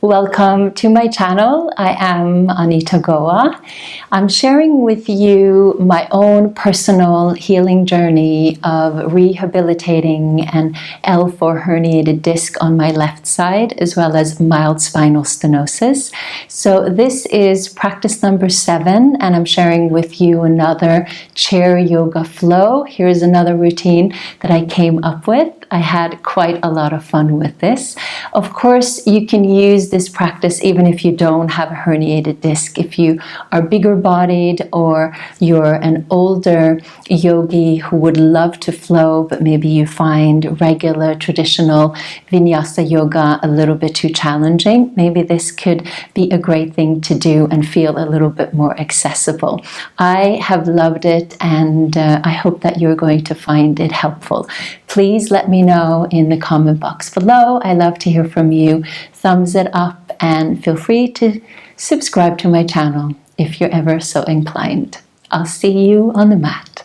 Welcome to my channel. I am Anita Goa. I'm sharing with you my own personal healing journey of rehabilitating an L4 herniated disc on my left side, as well as mild spinal stenosis. So this is practice number 7, and I'm sharing with you another chair yoga flow. Here's another routine that I came up with. I had quite a lot of fun with this. Of course, you can use this practice even if you don't have a herniated disc. If you are bigger bodied or you're an older yogi who would love to flow, but maybe you find regular traditional vinyasa yoga a little bit too challenging, maybe this could be a great thing to do and feel a little bit more accessible. I have loved it, and I hope that you're going to find it helpful. Please let me know in the comment box below. I love to hear from you. Thumbs it up, and feel free to subscribe to my channel if you're ever so inclined. I'll see you on the mat.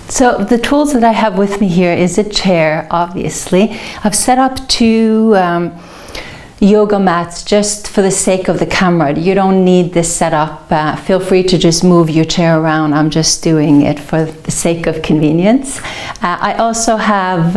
So the tools that I have with me here is a chair, obviously. I've set up two yoga mats just for the sake of the camera. You don't need this setup. Feel free to just move your chair around. I'm just doing it for the sake of convenience. I also have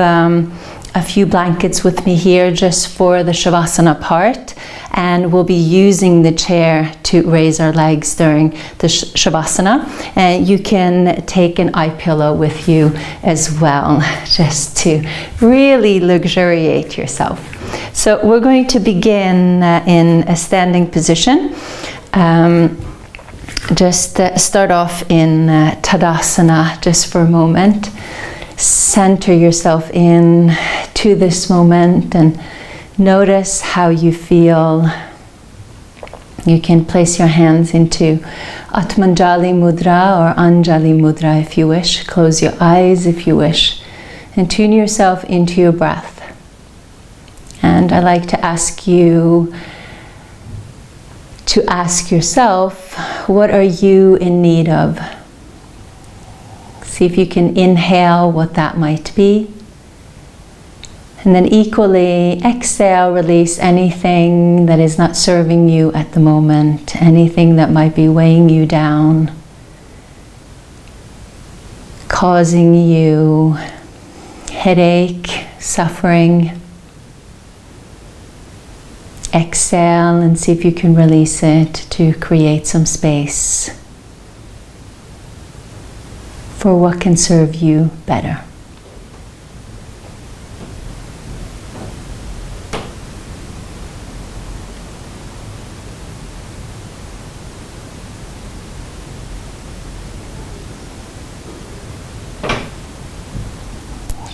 a few blankets with me here just for the Shavasana part, and we'll be using the chair to raise our legs during the Shavasana. And you can take an eye pillow with you as well, just to really luxuriate yourself. So we're going to begin in a standing position. Just start off in Tadasana just for a moment. Center yourself in to this moment and notice how you feel. You can place your hands into Atmanjali Mudra or Anjali Mudra if you wish. Close your eyes if you wish, and tune yourself into your breath. And I like to ask you to ask yourself, what are you in need of? See if you can inhale what that might be. And then equally exhale, release anything that is not serving you at the moment, anything that might be weighing you down, causing you headache, suffering. Exhale and see if you can release it to create some space for what can serve you better.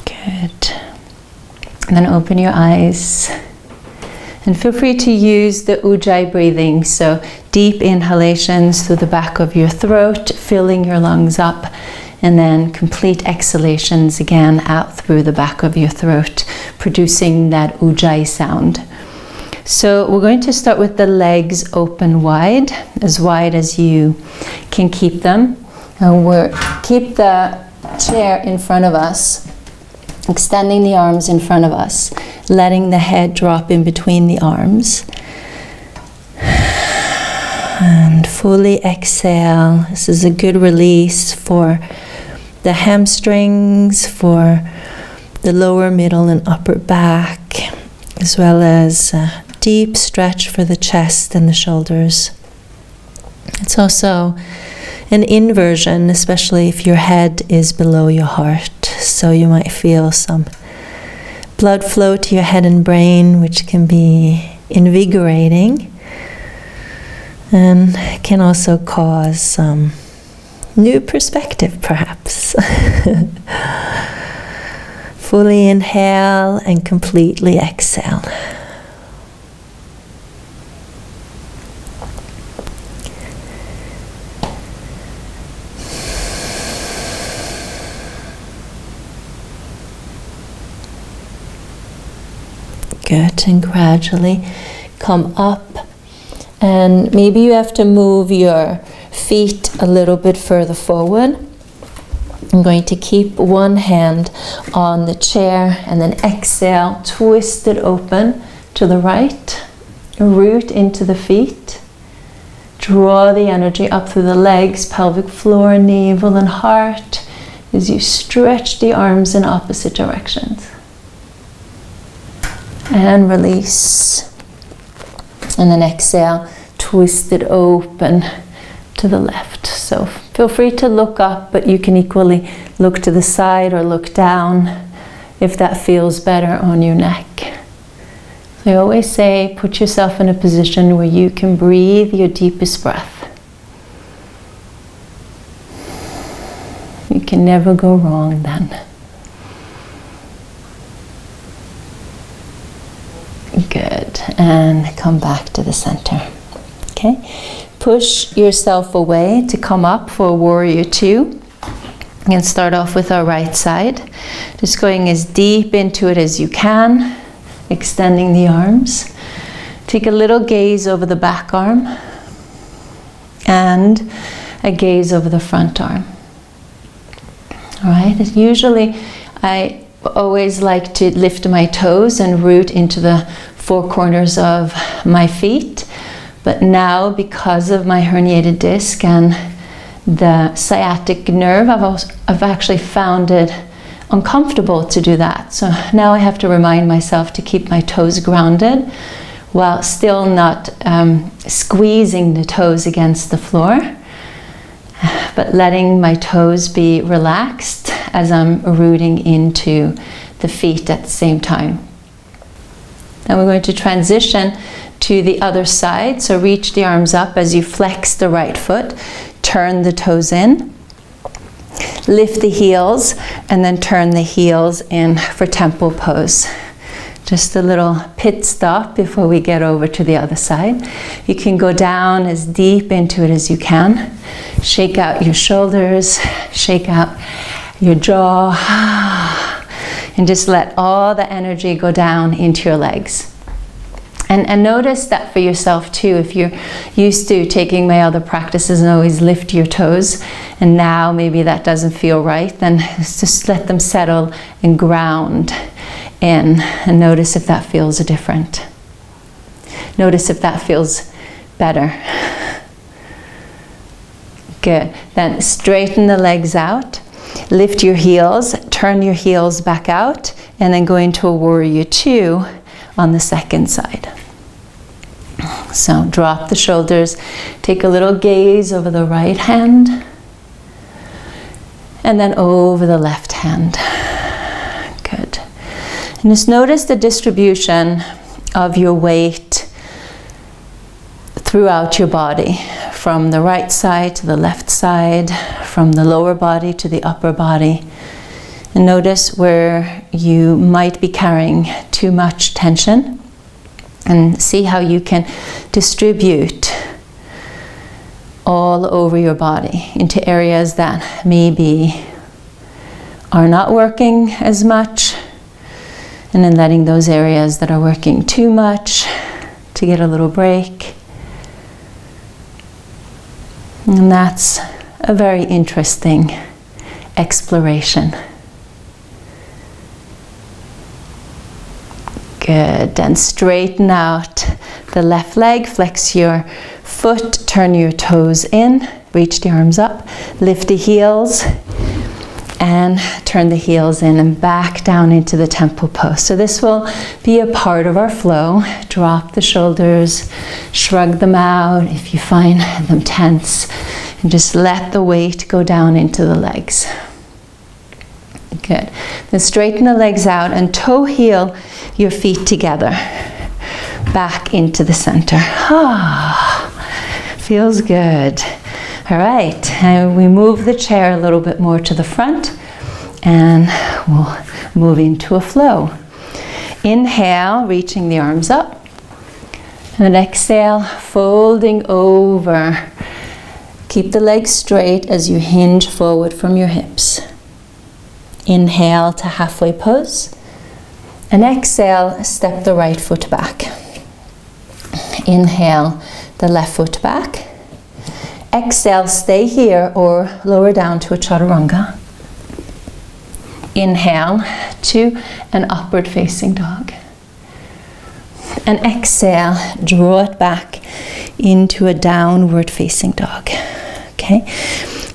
Good. And then open your eyes. And feel free to use the Ujjayi breathing, so deep inhalations through the back of your throat, filling your lungs up, and then complete exhalations again out through the back of your throat, producing that Ujjayi sound. So we're going to start with the legs open wide as you can keep them. And keep the chair in front of us, extending the arms in front of us, letting the head drop in between the arms. And fully exhale. This is a good release for the hamstrings, for the lower, middle, and upper back, as well as a deep stretch for the chest and the shoulders. It's also an inversion, especially if your head is below your heart. So you might feel some blood flow to your head and brain, which can be invigorating and can also cause some new perspective, perhaps. Fully inhale and completely exhale. Good, and gradually come up, and maybe you have to move your feet a little bit further forward. I'm going to keep one hand on the chair and then exhale, twist it open to the right, root into the feet. Draw the energy up through the legs, pelvic floor, navel and heart as you stretch the arms in opposite directions. And release. And then exhale, twist it open to the left. So feel free to look up, but you can equally look to the side or look down if that feels better on your neck. So I always say, put yourself in a position where you can breathe your deepest breath. You can never go wrong then. Good. And come back to the center. Okay. Push yourself away to come up for warrior two. And start off with our right side. Just going as deep into it as you can. Extending the arms. Take a little gaze over the back arm. And a gaze over the front arm. Alright. Usually I always like to lift my toes and root into the four corners of my feet. But now, because of my herniated disc and the sciatic nerve, I've actually found it uncomfortable to do that. So now I have to remind myself to keep my toes grounded while still not squeezing the toes against the floor, but letting my toes be relaxed as I'm rooting into the feet at the same time. Now we're going to transition to the other side. So reach the arms up as you flex the right foot. Turn the toes in. Lift the heels and then turn the heels in for temple pose. Just a little pit stop before we get over to the other side. You can go down as deep into it as you can. Shake out your shoulders. Shake out your jaw. And just let all the energy go down into your legs. And notice that for yourself too. If you're used to taking my other practices and always lift your toes, and now maybe that doesn't feel right, then just let them settle and ground in. And notice if that feels different. Notice if that feels better. Good. Then straighten the legs out. Lift your heels, turn your heels back out, and then go into a warrior two on the second side. So drop the shoulders, take a little gaze over the right hand, and then over the left hand. Good. And just notice the distribution of your weight throughout your body, from the right side to the left side, from the lower body to the upper body. And notice where you might be carrying too much tension, and see how you can distribute all over your body into areas that maybe are not working as much, and then letting those areas that are working too much to get a little break. And that's a very interesting exploration. Good. And straighten out the left leg. Flex your foot. Turn your toes in. Reach the arms up. Lift the heels. And turn the heels in and back down into the temple pose. So this will be a part of our flow. Drop the shoulders. Shrug them out if you find them tense. And just let the weight go down into the legs. Good. Then straighten the legs out and toe heel your feet together. Back into the center. Feels good. All right. And we move the chair a little bit more to the front. And we'll move into a flow. Inhale, reaching the arms up. And exhale, folding over. Keep the legs straight as you hinge forward from your hips. Inhale to halfway pose. And exhale, step the right foot back. Inhale, the left foot back. Exhale, stay here or lower down to a chaturanga. Inhale to an upward facing dog. And exhale, draw it back into a downward facing dog. Okay?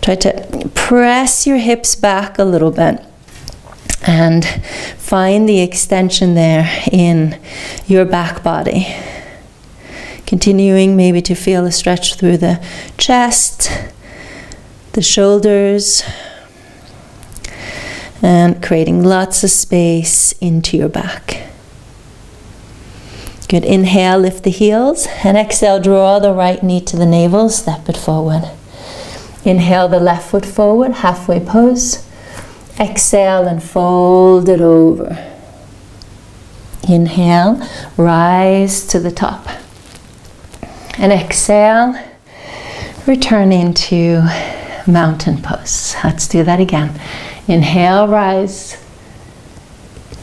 Try to press your hips back a little bit and find the extension there in your back body. Continuing maybe to feel a stretch through the chest, the shoulders, and creating lots of space into your back. Good. Inhale, lift the heels, and exhale, draw the right knee to the navel, step it forward. Inhale the left foot forward, halfway pose. Exhale and fold it over. Inhale, rise to the top. And exhale, return into mountain pose. Let's do that again. Inhale, rise.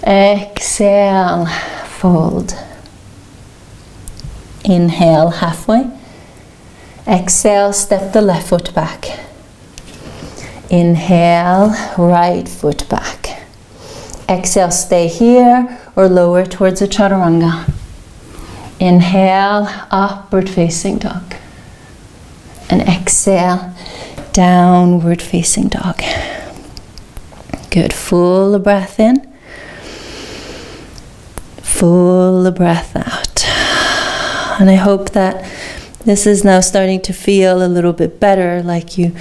Exhale, fold. Inhale, halfway. Exhale, step the left foot back. Inhale, right foot back. Exhale, stay here or lower towards a chaturanga. Inhale, upward facing dog. And exhale, downward facing dog. Good. Full breath in. Full breath out. And I hope that this is now starting to feel a little bit better, like you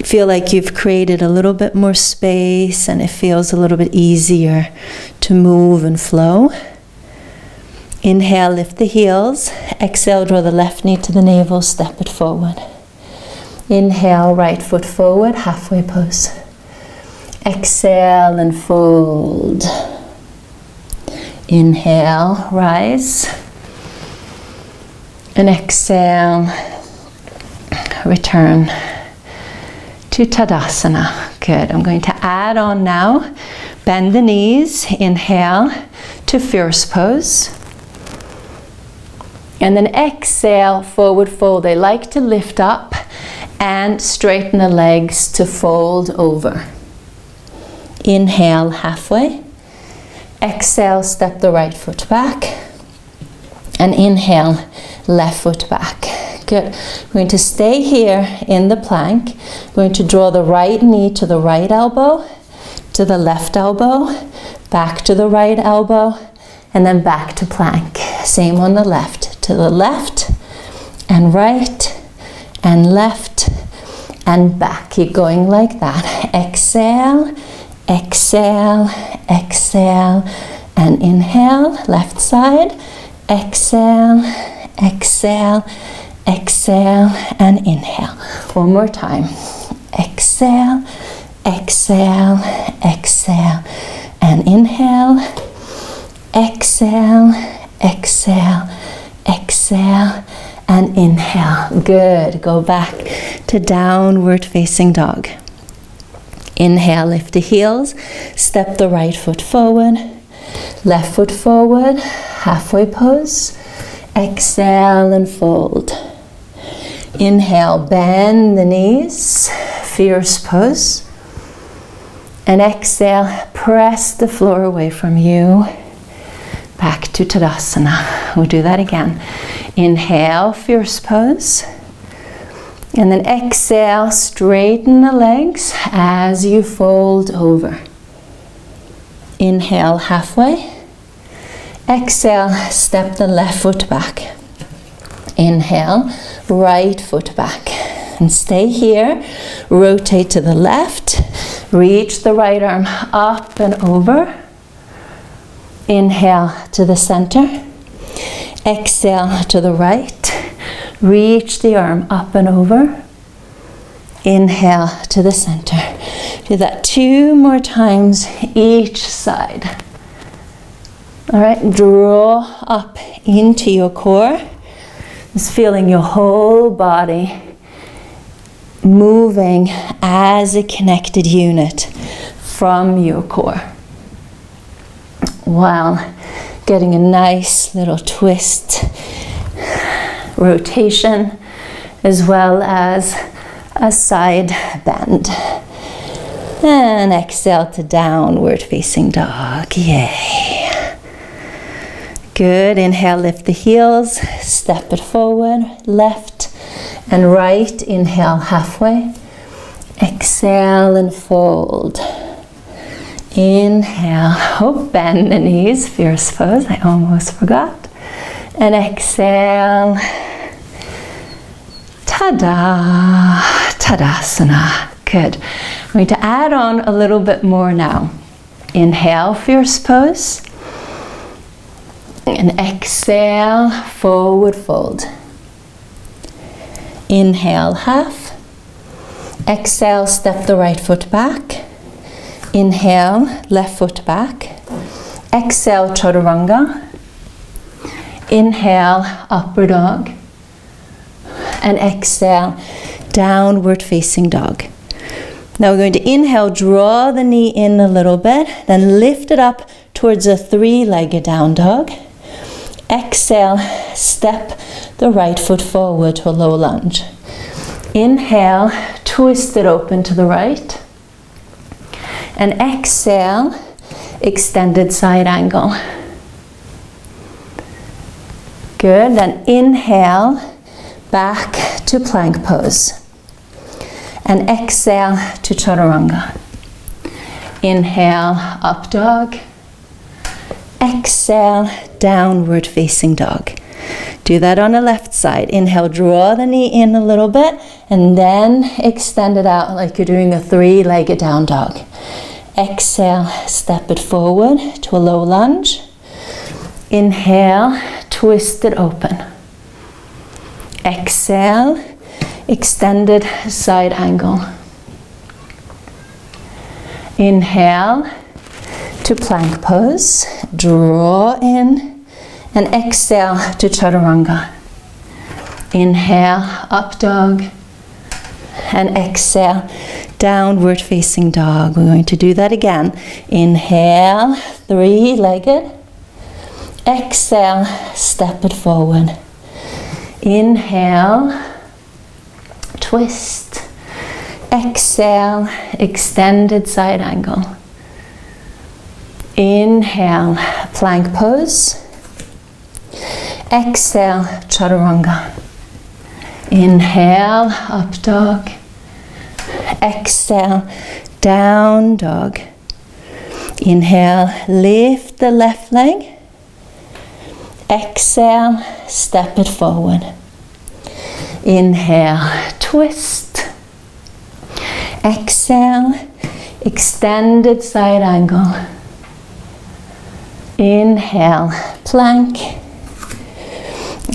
feel like you've created a little bit more space and it feels a little bit easier to move and flow. Inhale, lift the heels. Exhale, draw the left knee to the navel, step it forward. Inhale, right foot forward, halfway pose. Exhale and fold. Inhale, rise. And exhale, return to Tadasana. Good. I'm going to add on now. Bend the knees. Inhale to fierce pose. And then exhale, forward fold. I like to lift up and straighten the legs to fold over. Inhale, halfway. Exhale, step the right foot back. And inhale, left foot back. Good. We're going to stay here in the plank. We're going to draw the right knee to the right elbow, to the left elbow, back to the right elbow, and then back to plank. Same on the left. To the left, and right, and left, and back. Keep going like that. Exhale, exhale, exhale, and inhale. Left side. Exhale, exhale, exhale, and inhale. One more time. Exhale, exhale, exhale, and inhale. Exhale, exhale, exhale, and inhale. Good. Go back to downward facing dog. Inhale, lift the heels. Step the right foot forward. Left foot forward. Halfway pose. Exhale and fold. Inhale, bend the knees. Fierce pose. And exhale, press the floor away from you. Back to Tadasana. We'll do that again. Inhale, fierce pose. And then exhale, straighten the legs as you fold over. Inhale, halfway. Exhale, step the left foot back. Inhale, right foot back. And stay here. Rotate to the left. Reach the right arm up and over. Inhale to the center. Exhale to the right. Reach the arm up and over. Inhale to the center. Do that 2 more times each side. All right, draw up into your core. Just feeling your whole body moving as a connected unit from your core. While getting a nice little twist, rotation, as well as a side bend. And exhale to downward facing dog. Yay. Good. Inhale, lift the heels. Step it forward. Left and right. Inhale, halfway. Exhale and fold. Inhale. Bend the knees. Fierce pose. I almost forgot. And exhale. Ta-da. Tadasana. Good. I'm going to add on a little bit more now. Inhale, fierce pose. And exhale, forward fold. Inhale, half. Exhale, step the right foot back. Inhale, left foot back. Exhale, chaturanga. Inhale, upward dog. And exhale, downward facing dog. Now we're going to inhale, draw the knee in a little bit, then lift it up towards a three-legged down dog. Exhale, step the right foot forward to a low lunge. Inhale, twist it open to the right. And exhale, extended side angle. Good, then inhale, back to plank pose. And exhale to chaturanga. Inhale, up dog. Exhale, downward facing dog. Do that on the left side. Inhale, draw the knee in a little bit, and then extend it out like you're doing a three-legged down dog. Exhale, step it forward to a low lunge. Inhale, twist it open. Exhale, extended side angle. Inhale to plank pose, draw in, and exhale to chaturanga. Inhale, up dog, and exhale, downward facing dog. We're going to do that again. Inhale, three-legged. Exhale, step it forward. Inhale, twist. Exhale, extended side angle. Inhale, plank pose. Exhale, chaturanga. Inhale, up dog. Exhale, down dog. Inhale, lift the left leg. Exhale, step it forward. Inhale, twist. Exhale, extended side angle. Inhale, plank.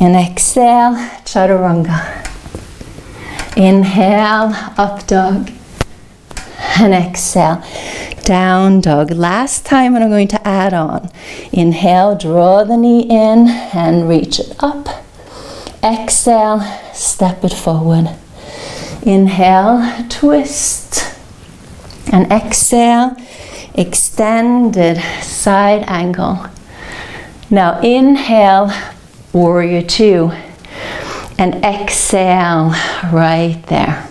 And exhale, chaturanga. Inhale, up dog. And exhale, down dog. Last time, and I'm going to add on. Inhale, draw the knee in and reach it up. Exhale, step it forward. Inhale, twist. And exhale, extended side angle. Now inhale, warrior two. And exhale, right there.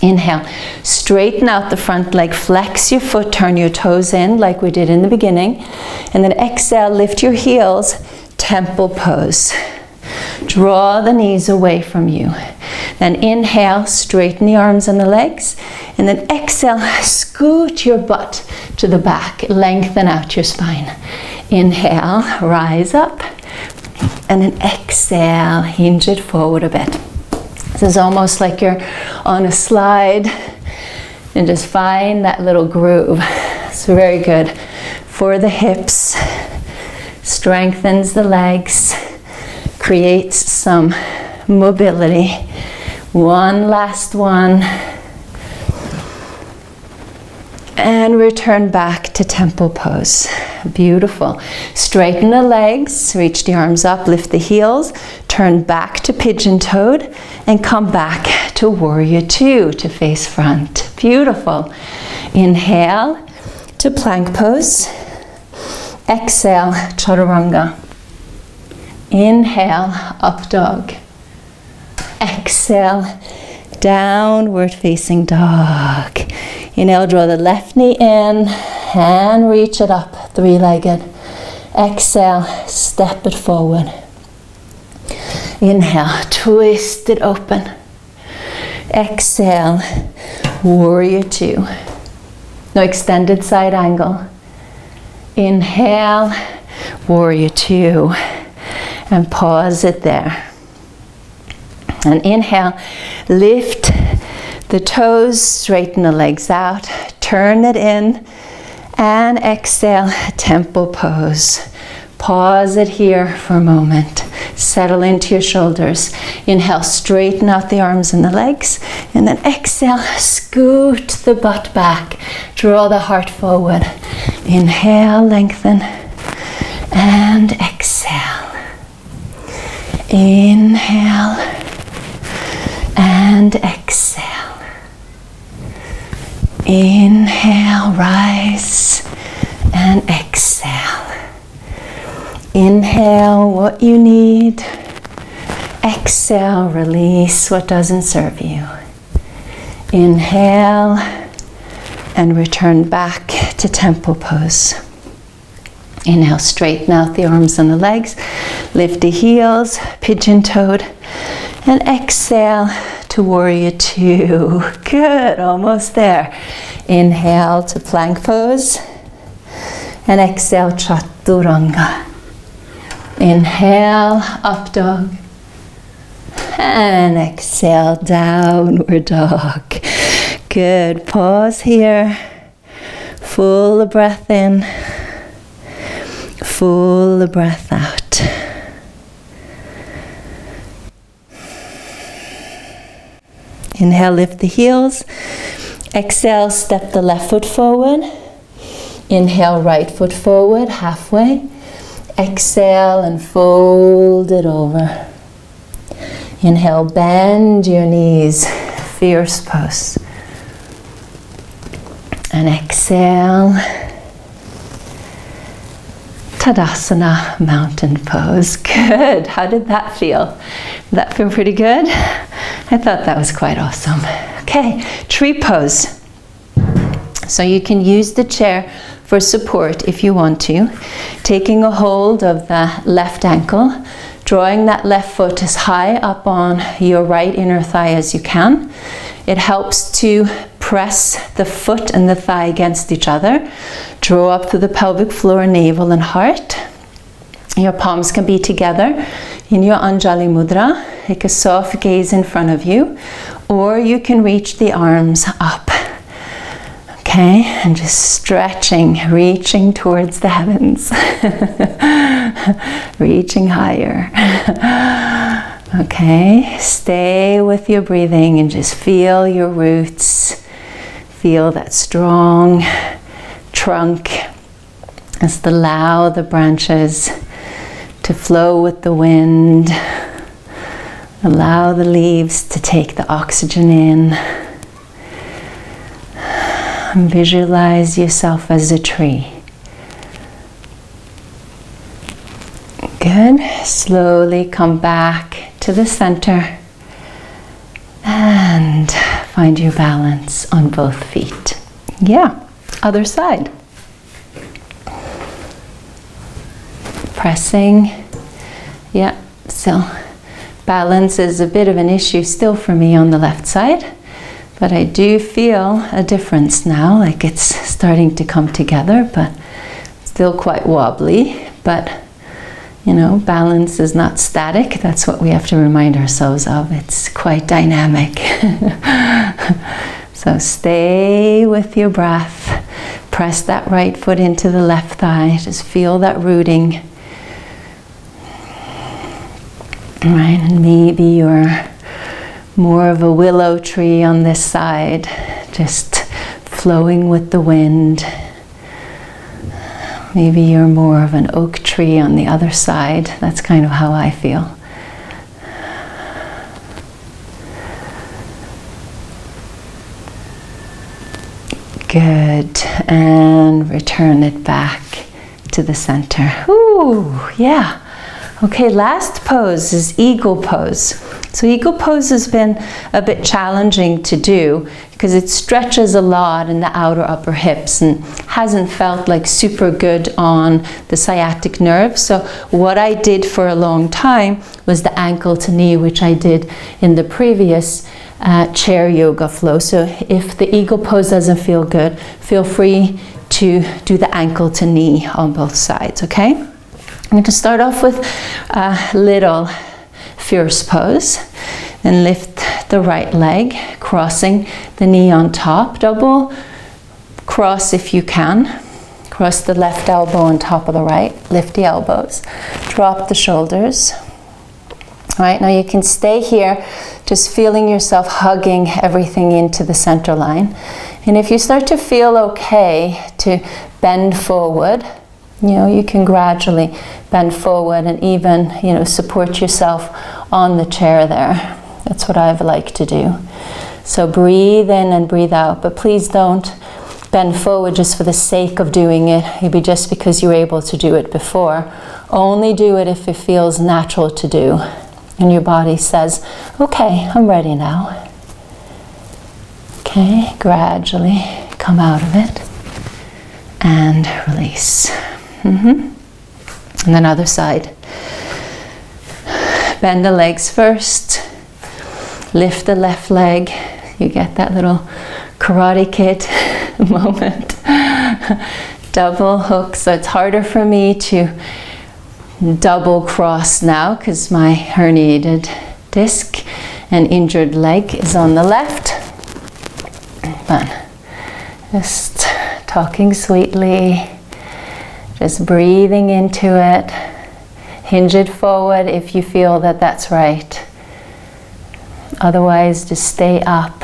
Inhale, straighten out the front leg, flex your foot, turn your toes in like we did in the beginning. And then exhale, lift your heels, temple pose. Draw the knees away from you. Then inhale, straighten the arms and the legs. And then exhale, scoot your butt to the back, lengthen out your spine. Inhale, rise up. And then exhale, hinge it forward a bit. This is almost like you're on a slide, and just find that little groove. It's very good for the hips, strengthens the legs, creates some mobility. One last one. And return back to temple pose. Beautiful. Straighten the legs, reach the arms up, lift the heels, turn back to pigeon-toed, and come back to warrior two to face front. Beautiful. Inhale to plank pose. Exhale, chaturanga. Inhale, up dog. Exhale, Downward facing dog. Inhale, draw the left knee in and reach it up, three-legged. Exhale, step it forward. Inhale, twist it open. Exhale, warrior two. Now extended side angle. Inhale, warrior two. And pause it there. And inhale, lift the toes, straighten the legs out, turn it in, and exhale, temple pose. Pause it here for a moment. Settle into your shoulders. Inhale, straighten out the arms and the legs, and then exhale, scoot the butt back. Draw the heart forward. Inhale, lengthen, and exhale. Inhale and exhale. Inhale, rise and exhale. Inhale what you need. Exhale, release what doesn't serve you. Inhale and return back to temple pose. Inhale, straighten out the arms and the legs. Lift the heels, pigeon-toed. And exhale to warrior two. Good, almost there. Inhale to plank pose. And exhale, chaturanga. Inhale, up dog. And exhale, downward dog. Good, pause here. Full breath in. Full breath out. Inhale, lift the heels. Exhale, step the left foot forward. Inhale, right foot forward, halfway. Exhale and fold it over. Inhale, bend your knees, fierce pose. And exhale, Tadasana, mountain pose. Good. How did that feel? Did that feel pretty good? I thought that was quite awesome. Okay, tree pose. So you can use the chair for support if you want to. Taking a hold of the left ankle, drawing that left foot as high up on your right inner thigh as you can. It helps to press the foot and the thigh against each other. Draw up to the pelvic floor, navel and heart. Your palms can be together in your Anjali Mudra. Take a soft gaze in front of you, or you can reach the arms up. Okay, and just stretching, reaching towards the heavens. Reaching higher. Okay, stay with your breathing and just feel your roots. Feel that strong trunk. Just allow the branches to flow with the wind. Allow the leaves to take the oxygen in. And visualize yourself as a tree. Good. Slowly come back to the center and find your balance on both feet. Yeah, other side. Pressing. Yeah, so balance is a bit of an issue still for me on the left side, but I do feel a difference now, like it's starting to come together, but still quite wobbly. But you know, balance is not static. That's what we have to remind ourselves of. It's quite dynamic. So stay with your breath. Press that right foot into the left thigh. Just feel that rooting. All right, and maybe you're more of a willow tree on this side, just flowing with the wind. Maybe you're more of an oak tree on the other side. That's kind of how I feel. Good, and return it back to the center. Ooh, yeah. Okay, last pose is eagle pose. So eagle pose has been a bit challenging to do because it stretches a lot in the outer upper hips and hasn't felt like super good on the sciatic nerve. So what I did for a long time was the ankle to knee, which I did in the previous chair yoga flow. So if the eagle pose doesn't feel good, feel free to do the ankle to knee on both sides, okay? I'm going to start off with a little fierce pose. Then lift the right leg, crossing the knee on top. Double cross if you can. Cross the left elbow on top of the right. Lift the elbows. Drop the shoulders. All right, now you can stay here, just feeling yourself hugging everything into the center line. And if you start to feel okay to bend forward, you can gradually bend forward and even, support yourself on the chair there. That's what I've liked to do. So breathe in and breathe out, but please don't bend forward just for the sake of doing it, maybe just because you were able to do it before. Only do it if it feels natural to do. And your body says, okay, I'm ready now. Okay, gradually come out of it and release. And then other side. Bend the legs first. Lift the left leg. You get that little Karate Kid moment. Double hook. So it's harder for me to double cross now because my herniated disc and injured leg is on the left. But just talking sweetly. Just breathing into it. Hinge it forward if you feel that that's right. Otherwise, just stay up.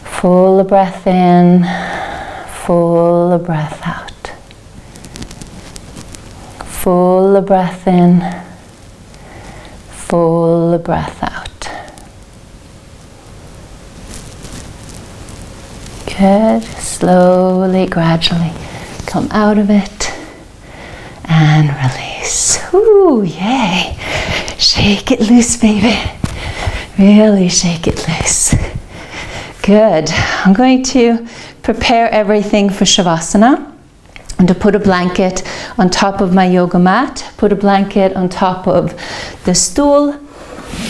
Full breath in, full breath out. Full breath in, full breath out. Good. Slowly, gradually come out of it and release. Ooh, yay. Shake it loose, baby. Really shake it loose. Good. I'm going to prepare everything for Shavasana. And to put a blanket on top of my yoga mat, put a blanket on top of the stool,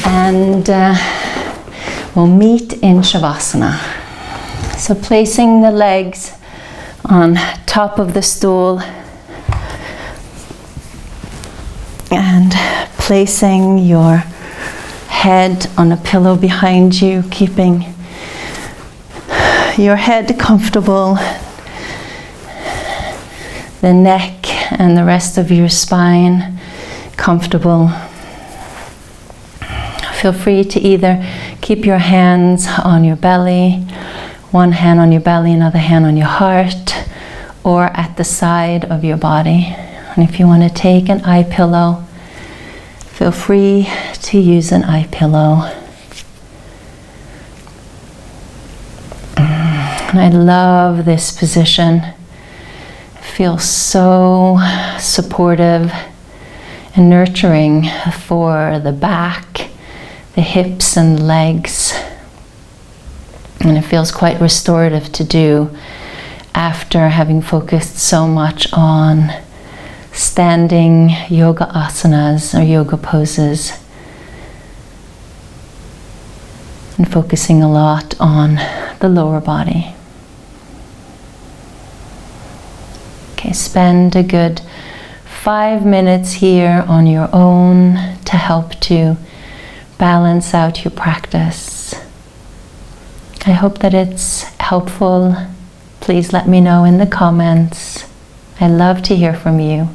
and we'll meet in Shavasana. So placing the legs on top of the stool and placing your head on a pillow behind you, keeping your head comfortable, the neck and the rest of your spine comfortable. Feel free to either keep your hands on your belly, one hand on your belly, another hand on your heart, or at the side of your body. And if you want to take an eye pillow, feel free to use an eye pillow. And I love this position. It feels so supportive and nurturing for the back, the hips and the legs. And it feels quite restorative to do after having focused so much on standing yoga asanas or yoga poses and focusing a lot on the lower body. Okay, spend a good 5 minutes here on your own to help to balance out your practice. I hope that it's helpful. Please let me know in the comments. I love to hear from you.